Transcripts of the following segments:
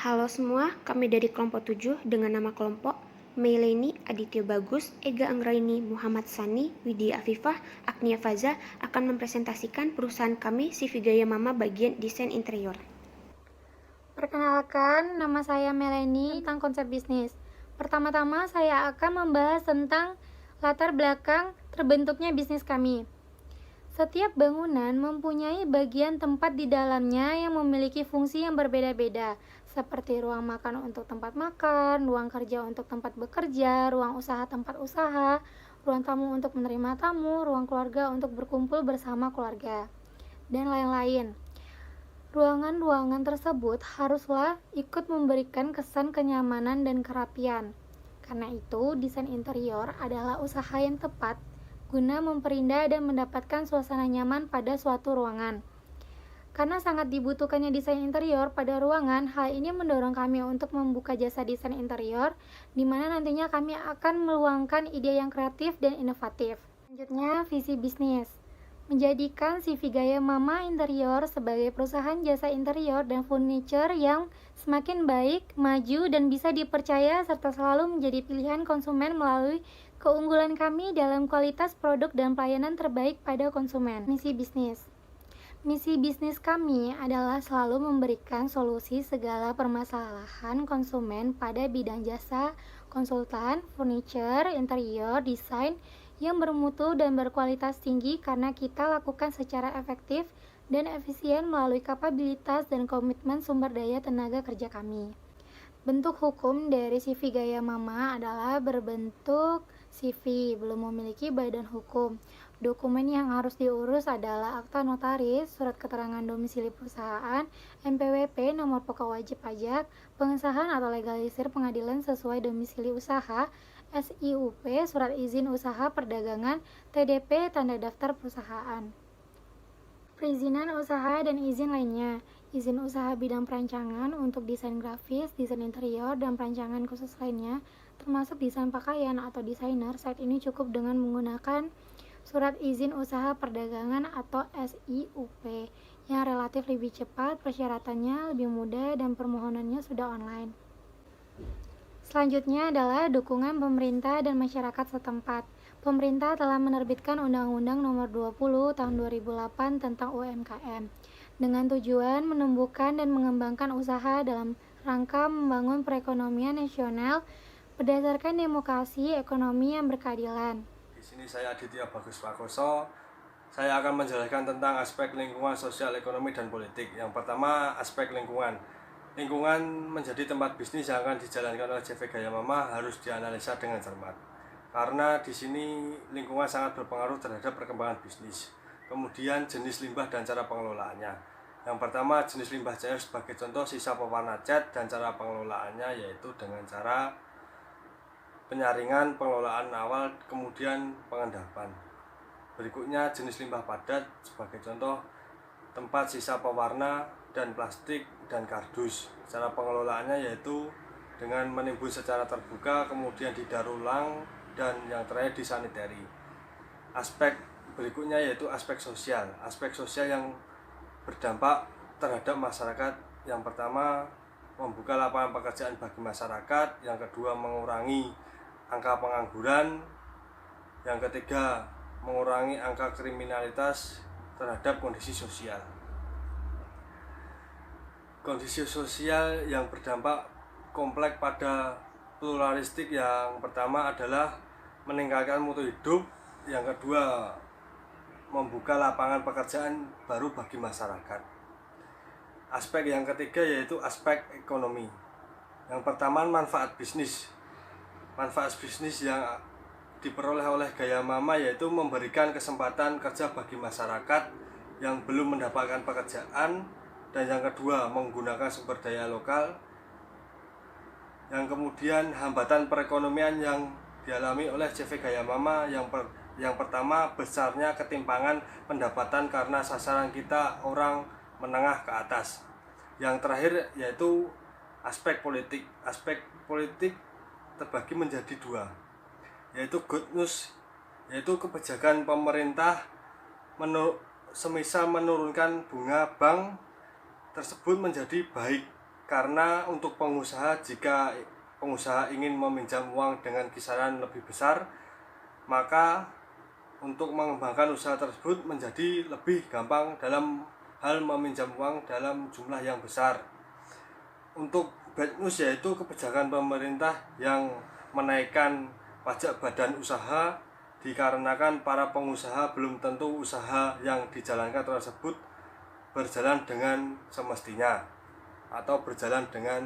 Halo semua, kami dari kelompok 7 dengan nama kelompok Meileni Aditya Bagus, Ega Anggraini, Muhammad Sani, Widya Afifah, Agnia Faza akan mempresentasikan perusahaan kami CV Gaya Mama bagian desain interior. Perkenalkan, nama saya Melanie tentang konsep bisnis. Pertama-tama saya akan membahas tentang latar belakang terbentuknya bisnis kami. Setiap bangunan mempunyai bagian tempat di dalamnya yang memiliki fungsi yang berbeda-beda, seperti ruang makan untuk tempat makan, ruang kerja untuk tempat bekerja, ruang usaha tempat usaha, ruang tamu untuk menerima tamu, ruang keluarga untuk berkumpul bersama keluarga, dan lain-lain. Ruangan-ruangan tersebut haruslah ikut memberikan kesan kenyamanan dan kerapian. Karena itu, desain interior adalah usaha yang tepat guna memperindah dan mendapatkan suasana nyaman pada suatu ruangan. Karena sangat dibutuhkannya desain interior pada ruangan, hal ini mendorong kami untuk membuka jasa desain interior, di mana nantinya kami akan meluangkan ide yang kreatif dan inovatif. Selanjutnya, visi bisnis. Menjadikan CV Gaya Mama Interior sebagai perusahaan jasa interior dan furniture yang semakin baik, maju, dan bisa dipercaya serta selalu menjadi pilihan konsumen melalui keunggulan kami dalam kualitas produk dan pelayanan terbaik pada konsumen. Misi bisnis. Misi bisnis kami adalah selalu memberikan solusi segala permasalahan konsumen pada bidang jasa, konsultan, furniture, interior, desain yang bermutu dan berkualitas tinggi karena kita lakukan secara efektif dan efisien melalui kapabilitas dan komitmen sumber daya tenaga kerja kami. Bentuk hukum dari CV Gaya Mama adalah berbentuk CV, belum memiliki badan hukum. Dokumen yang harus diurus adalah akta notaris, surat keterangan domisili perusahaan, NPWP, nomor pokok wajib pajak, pengesahan atau legalisir pengadilan sesuai domisili usaha, SIUP, surat izin usaha perdagangan, TDP, tanda daftar perusahaan. Perizinan usaha dan izin lainnya. Izin usaha bidang perancangan untuk desain grafis, desain interior, dan perancangan khusus lainnya, termasuk desain pakaian atau desainer, saat ini cukup dengan menggunakan surat izin usaha perdagangan atau SIUP yang relatif lebih cepat, persyaratannya lebih mudah, dan permohonannya sudah online. Selanjutnya adalah dukungan pemerintah dan masyarakat setempat. Pemerintah telah menerbitkan Undang-Undang Nomor 20 Tahun 2008 tentang UMKM dengan tujuan menumbuhkan dan mengembangkan usaha dalam rangka membangun perekonomian nasional berdasarkan demokrasi ekonomi yang berkeadilan. Di sini saya Aditya Bagus Prakoso. Saya akan menjelaskan tentang aspek lingkungan, sosial, ekonomi, dan politik. Yang pertama, aspek lingkungan. Lingkungan menjadi tempat bisnis yang akan dijalankan oleh CV Gaya Mama harus dianalisa dengan cermat. Karena di sini lingkungan sangat berpengaruh terhadap perkembangan bisnis. Kemudian jenis limbah dan cara pengelolaannya. Yang pertama, jenis limbah cair sebagai contoh sisa pewarna cat dan cara pengelolaannya yaitu dengan cara penyaringan, pengelolaan awal, kemudian pengendapan. Berikutnya jenis limbah padat sebagai contoh tempat sisa pewarna dan plastik dan kardus. Cara pengelolaannya yaitu dengan menimbun secara terbuka, kemudian didaur ulang, dan yang terakhir disaniteri. Aspek berikutnya yaitu aspek sosial. Aspek sosial yang berdampak terhadap masyarakat. Yang pertama, membuka lapangan pekerjaan bagi masyarakat. Yang kedua, mengurangi angka pengangguran. Yang ketiga, mengurangi angka kriminalitas terhadap kondisi sosial. Kondisi sosial yang berdampak kompleks pada pluralistik yang pertama adalah meningkatkan mutu hidup, yang kedua membuka lapangan pekerjaan baru bagi masyarakat. Aspek yang ketiga yaitu aspek ekonomi. Yang pertama manfaat bisnis. Manfaat bisnis yang diperoleh oleh Gaya Mama yaitu memberikan kesempatan kerja bagi masyarakat yang belum mendapatkan pekerjaan, dan yang kedua menggunakan sumber daya lokal. Yang kemudian hambatan perekonomian yang dialami oleh CV Gaya Mama yang pertama besarnya ketimpangan pendapatan karena sasaran kita orang menengah ke atas. Yang terakhir yaitu aspek politik. Aspek politik terbagi menjadi dua, yaitu good news, yaitu kebijakan pemerintah semisal menurunkan bunga bank tersebut menjadi baik karena untuk pengusaha, jika pengusaha ingin meminjam uang dengan kisaran lebih besar, maka untuk mengembangkan usaha tersebut menjadi lebih gampang dalam hal meminjam uang dalam jumlah yang besar. Untuk bad news yaitu kebijakan pemerintah yang menaikkan pajak badan usaha, dikarenakan para pengusaha belum tentu usaha yang dijalankan tersebut berjalan dengan semestinya atau berjalan dengan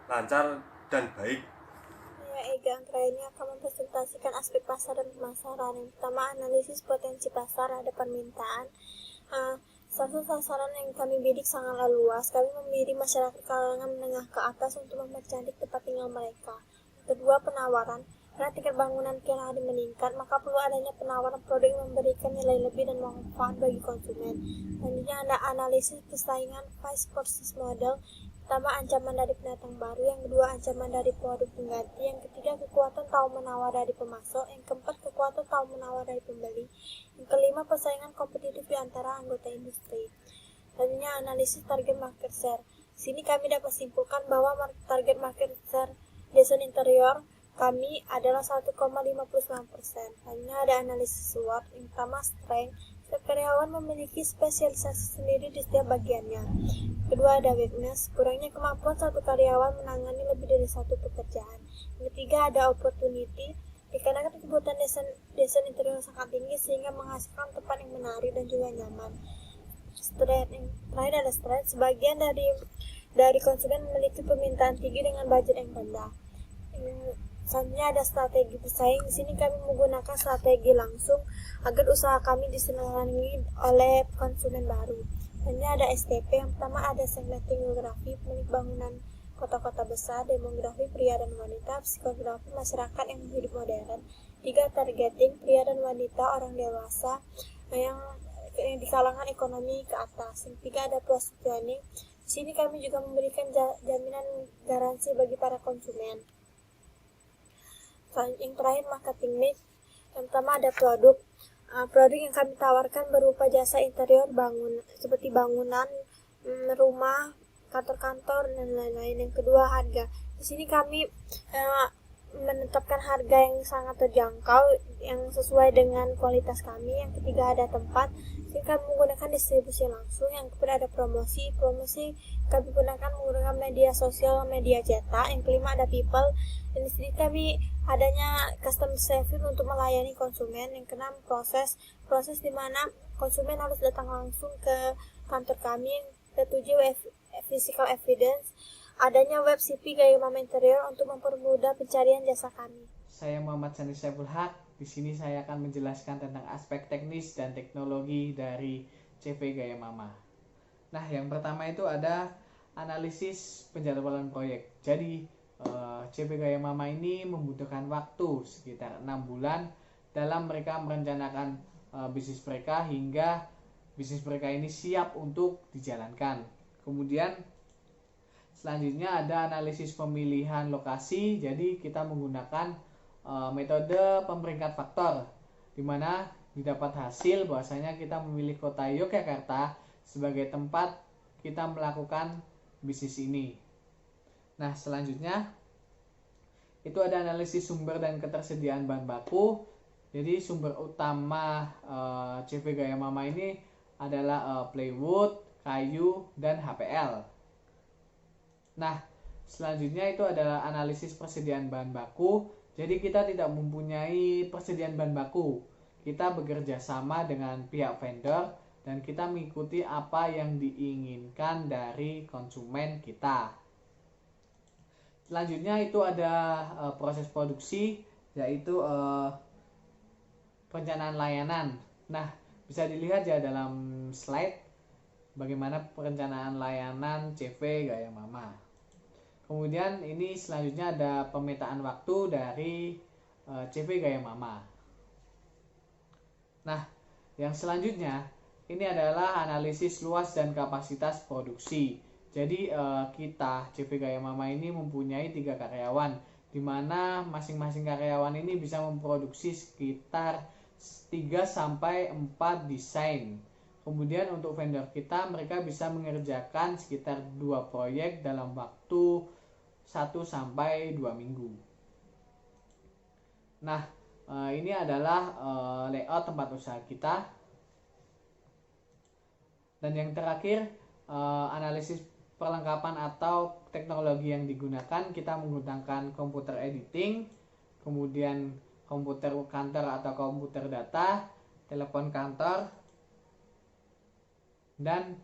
lancar dan baik. Ega Antra ini akan mempresentasikan aspek pasar dan pemasaran. Yang pertama, analisis potensi pasar ada permintaan. Sasaran yang kami bidik sangatlah luas. Kami membidik masyarakat kalangan menengah ke atas untuk mempercantik tempat tinggal mereka. Kedua, penawaran. Karena tingkat bangunan kian hari meningkat, maka perlu adanya penawaran produk yang memberikan nilai lebih dan manfaat bagi konsumen. Selanjutnya ada analisis persaingan vice versus model. Pertama, ancaman dari pendatang baru. Yang kedua, ancaman dari produk pengganti. Yang ketiga, kekuatan tawar-menawar dari pemasok. Yang keempat, kekuatan tawar-menawar dari pembeli. Yang kelima, persaingan kompetitif di antara anggota industri. Selanjutnya, analisis target market share. Di sini kami dapat simpulkan bahwa target market share desain interior kami adalah 1,59%. Selanjutnya ada analisis SWOT. Yang pertama, strength. Setiap karyawan memiliki spesialisasi sendiri di setiap bagiannya. Kedua, ada weakness, kurangnya kemampuan satu karyawan menangani lebih dari satu pekerjaan. Yang ketiga, ada opportunity, dikarenakan kebutuhan desain interior sangat tinggi sehingga menghasilkan tempat yang menarik dan juga nyaman. Strength, yang terakhir ada strength, sebagian dari konsumen memiliki permintaan tinggi dengan budget yang rendah. Selanjutnya ada strategi bersaing. Di sini kami menggunakan strategi langsung agar usaha kami disenangi oleh konsumen baru. Selanjutnya ada STP. Yang pertama ada segmenting geografi, pemilik bangunan kota-kota besar, demografi pria dan wanita, psikografi masyarakat yang hidup modern. 3. Targeting, pria dan wanita, orang dewasa yang di kalangan ekonomi ke atas. Yang 3. Ada positioning. Di sini kami juga memberikan jaminan garansi bagi para konsumen. Yang terakhir, marketing mix. Yang pertama ada produk. Produk yang kami tawarkan berupa jasa interior seperti bangunan, rumah, kantor-kantor, dan lain-lain. Yang kedua, harga. Di sini kami menetapkan harga yang sangat terjangkau yang sesuai dengan kualitas kami. Yang ketiga, ada tempat. Di sini kami menggunakan distribusi langsung. Yang keempat, ada promosi. Promosi kami gunakan menggunakan media sosial, media cetak. Yang kelima, ada people. Dan di sini kami adanya customer service untuk melayani konsumen. Yang keenam, proses di mana konsumen harus datang langsung ke kantor kami. Yang ketujuh, physical evidence, adanya web CV Gaya Mama Interior untuk mempermudah pencarian jasa kami. Saya Muhammad Sani Saiful Haq. Di sini saya akan menjelaskan tentang aspek teknis dan teknologi dari CV Gaya Mama. Nah, yang pertama itu ada analisis penjadwalan proyek. Jadi CV Gaya Mama ini membutuhkan waktu sekitar 6 bulan dalam mereka merencanakan bisnis mereka hingga bisnis mereka ini siap untuk dijalankan. Kemudian selanjutnya ada analisis pemilihan lokasi. Jadi kita menggunakan metode pemeringkat faktor, di mana didapat hasil bahwasanya kita memilih kota Yogyakarta sebagai tempat kita melakukan bisnis ini. Nah, selanjutnya itu ada analisis sumber dan ketersediaan bahan baku. Jadi sumber utama CV Gaya Mama ini adalah plywood, kayu, dan HPL. Nah, selanjutnya itu adalah analisis persediaan bahan baku. Jadi kita tidak mempunyai persediaan bahan baku. Kita bekerja sama dengan pihak vendor dan kita mengikuti apa yang diinginkan dari konsumen kita. Selanjutnya itu ada proses produksi, yaitu perencanaan layanan. Nah, bisa dilihat ya dalam slide bagaimana perencanaan layanan CV Gaya Mama. Kemudian ini selanjutnya ada pemetaan waktu dari CV Gaya Mama. Nah, yang selanjutnya ini adalah analisis luas dan kapasitas produksi. Jadi kita CV Gaya Mama ini mempunyai 3 karyawan, di mana masing-masing karyawan ini bisa memproduksi sekitar 3-4 desain. Kemudian untuk vendor kita, mereka bisa mengerjakan sekitar 2 proyek dalam waktu 1-2 minggu. Nah, ini adalah layout tempat usaha kita. Dan yang terakhir, analisis perlengkapan atau teknologi yang digunakan, kita menggunakan komputer editing, kemudian komputer kantor atau komputer data, telepon kantor, dan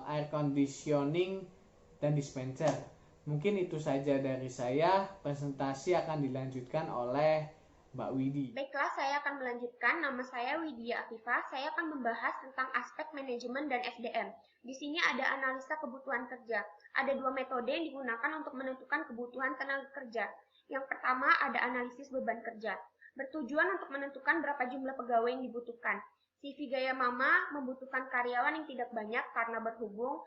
air conditioning dan dispenser. Mungkin itu saja dari saya. Presentasi akan dilanjutkan oleh Mbak Widi. Baiklah, saya akan melanjutkan. Nama saya Widya Afifah. Saya akan membahas tentang aspek manajemen dan SDM. Di sini ada analisa kebutuhan kerja. Ada 2 metode yang digunakan untuk menentukan kebutuhan tenaga kerja. Yang pertama ada analisis beban kerja. Bertujuan untuk menentukan berapa jumlah pegawai yang dibutuhkan. CV Gaya Mama membutuhkan karyawan yang tidak banyak karena berhubung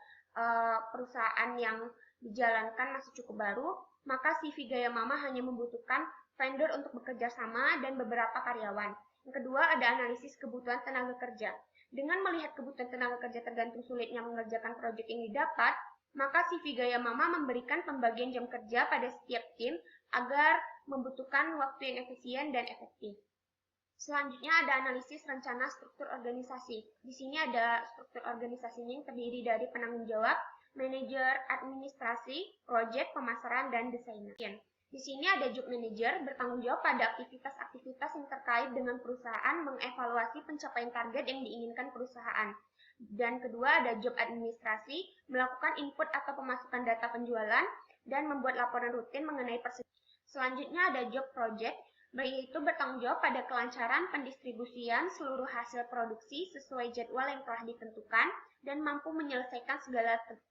perusahaan yang dijalankan masih cukup baru, maka CV Gaya Mama hanya membutuhkan vendor untuk bekerja sama dan beberapa karyawan. Yang kedua ada analisis kebutuhan tenaga kerja. Dengan melihat kebutuhan tenaga kerja tergantung sulitnya mengerjakan proyek yang didapat, maka CV Gaya Mama memberikan pembagian jam kerja pada setiap tim agar membutuhkan waktu yang efisien dan efektif. Selanjutnya ada analisis rencana struktur organisasi. Di sini ada struktur organisasinya yang terdiri dari penanggung jawab, manajer, administrasi, proyek, pemasaran, dan desainer. Di sini ada job manager bertanggung jawab pada aktivitas-aktivitas yang terkait dengan perusahaan, mengevaluasi pencapaian target yang diinginkan perusahaan. Dan kedua ada job administrasi, melakukan input atau pemasukan data penjualan, dan membuat laporan rutin mengenai persediaan. Selanjutnya ada job project, yaitu bertanggung jawab pada kelancaran pendistribusian seluruh hasil produksi sesuai jadwal yang telah ditentukan dan mampu menyelesaikan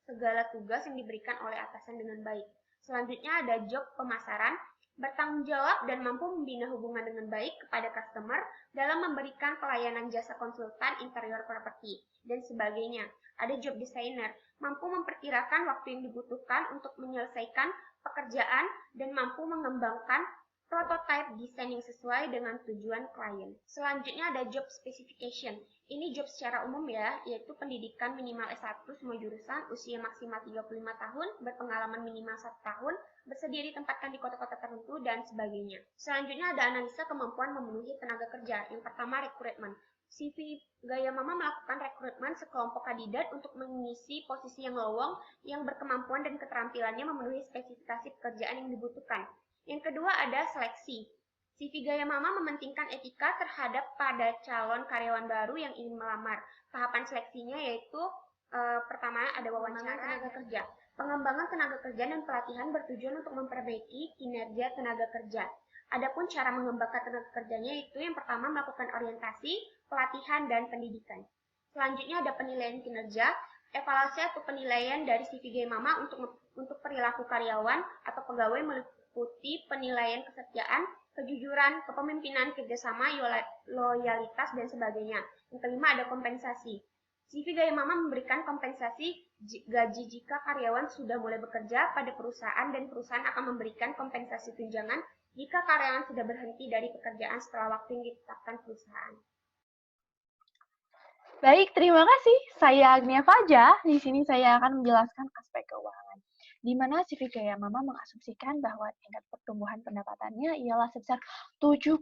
segala tugas yang diberikan oleh atasan dengan baik. Selanjutnya ada job pemasaran, bertanggung jawab dan mampu membina hubungan dengan baik kepada customer dalam memberikan pelayanan jasa konsultan interior properti, dan sebagainya. Ada job designer, mampu memperkirakan waktu yang dibutuhkan untuk menyelesaikan pekerjaan dan mampu mengembangkan prototype desain yang sesuai dengan tujuan klien. Selanjutnya ada job specification. Ini job secara umum ya, yaitu pendidikan minimal S1 semua jurusan, usia maksimal 35 tahun, berpengalaman minimal 1 tahun, bersedia ditempatkan di kota-kota tertentu, dan sebagainya. Selanjutnya ada analisa kemampuan memenuhi tenaga kerja. Yang pertama rekrutmen. CV Gaya Mama melakukan rekrutmen sekelompok kandidat untuk mengisi posisi yang lowong yang berkemampuan dan keterampilannya memenuhi spesifikasi pekerjaan yang dibutuhkan. Yang kedua ada seleksi. CV Gaya Mama mementingkan etika terhadap pada calon karyawan baru yang ingin melamar. Tahapan seleksinya yaitu pertama ada wawancara tenaga kerja. Pengembangan tenaga kerja dan pelatihan bertujuan untuk memperbaiki kinerja tenaga kerja. Adapun cara mengembangkan tenaga kerjanya itu yang pertama melakukan orientasi, pelatihan, dan pendidikan. Selanjutnya ada penilaian kinerja. Evaluasi atau penilaian dari CV Gaya Mama untuk perilaku karyawan atau pegawai meliputi penilaian kesetiaan, kejujuran, kepemimpinan, kerjasama, loyalitas, dan sebagainya. Yang kelima ada kompensasi. CV Gaya Mama memberikan kompensasi gaji jika karyawan sudah mulai bekerja pada perusahaan dan perusahaan akan memberikan kompensasi tunjangan jika karyawan sudah berhenti dari pekerjaan setelah waktu yang ditetapkan perusahaan. Baik, terima kasih. Saya Agnia Faja. Di sini saya akan menjelaskan aspek keuangan, di mana CV Gaya Mama mengasumsikan bahwa tingkat pertumbuhan pendapatannya ialah sebesar 7%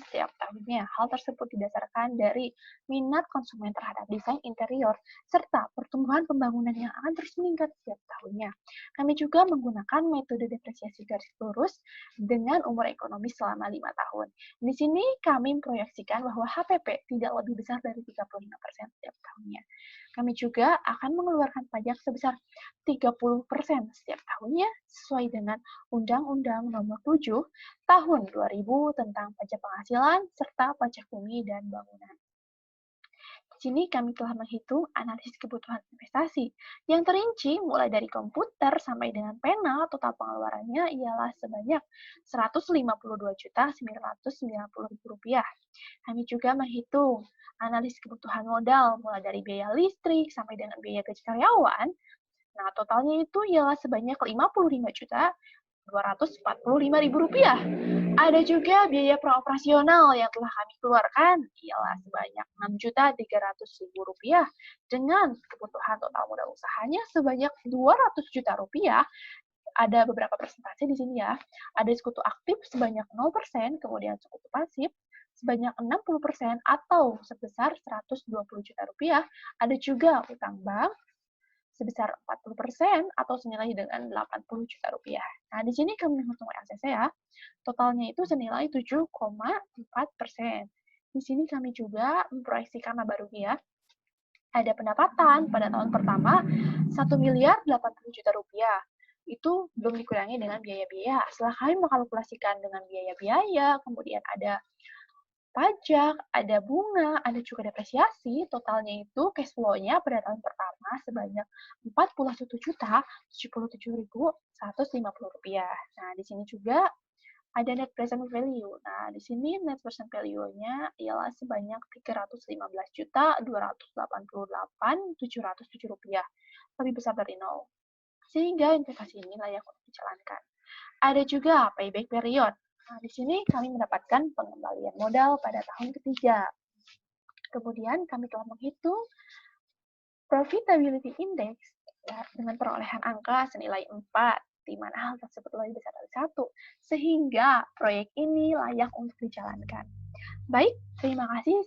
setiap tahunnya. Hal tersebut didasarkan dari minat konsumen terhadap desain interior, serta pertumbuhan pembangunan yang akan terus meningkat setiap tahunnya. Kami juga menggunakan metode depresiasi garis lurus dengan umur ekonomi selama 5 tahun. Di sini kami memproyeksikan bahwa HPP tidak lebih besar dari 35% setiap tahunnya. Kami juga akan mengeluarkan pajak sebesar 30% setiap tahunnya sesuai dengan Undang-Undang Nomor 7 Tahun 2000 tentang pajak penghasilan serta pajak bumi dan bangunan. Di sini kami telah menghitung analisis kebutuhan investasi yang terinci mulai dari komputer sampai dengan pena. Total pengeluarannya ialah sebanyak Rp152.990.000. Kami juga menghitung analisis kebutuhan modal mulai dari biaya listrik sampai dengan biaya gaji karyawan. Nah, totalnya itu ialah sebanyak Rp245.000. Ada juga biaya praoperasional yang telah kami keluarkan, ialah sebanyak Rp6.300.000 dengan kebutuhan total modal usahanya sebanyak Rp200 juta. Ada beberapa presentasi di sini ya. Ada sekutu aktif sebanyak 0%, kemudian sekutu pasif sebanyak 60% atau sebesar Rp120 juta. Ada juga utang bank sebesar 40% atau senilai dengan Rp80 juta. Nah, di sini kami menghitung RCC ya. Totalnya itu senilai 7,4%. Di sini kami juga memproyeksikan laba rugi ya. Ada pendapatan pada tahun pertama Rp1.080.000.000. Itu belum dikurangi dengan biaya-biaya. Setelah kami mengkalkulasikan dengan biaya-biaya, kemudian ada pajak, ada bunga, ada juga depresiasi, totalnya itu cash flow-nya pada tahun pertama sebanyak Rp41.077.150. Nah, di sini juga ada net present value. Nah, di sini net present value-nya ialah sebanyak Rp315.288.707. Lebih besar dari nol. Sehingga investasi ini layak untuk dijalankan. Ada juga payback period. Nah, di sini kami mendapatkan pengembalian modal pada tahun ketiga. Kemudian kami telah menghitung profitability index ya, dengan perolehan angka senilai 4, di mana hal tersebut lebih besar dari 1, sehingga proyek ini layak untuk dijalankan. Baik, terima kasih.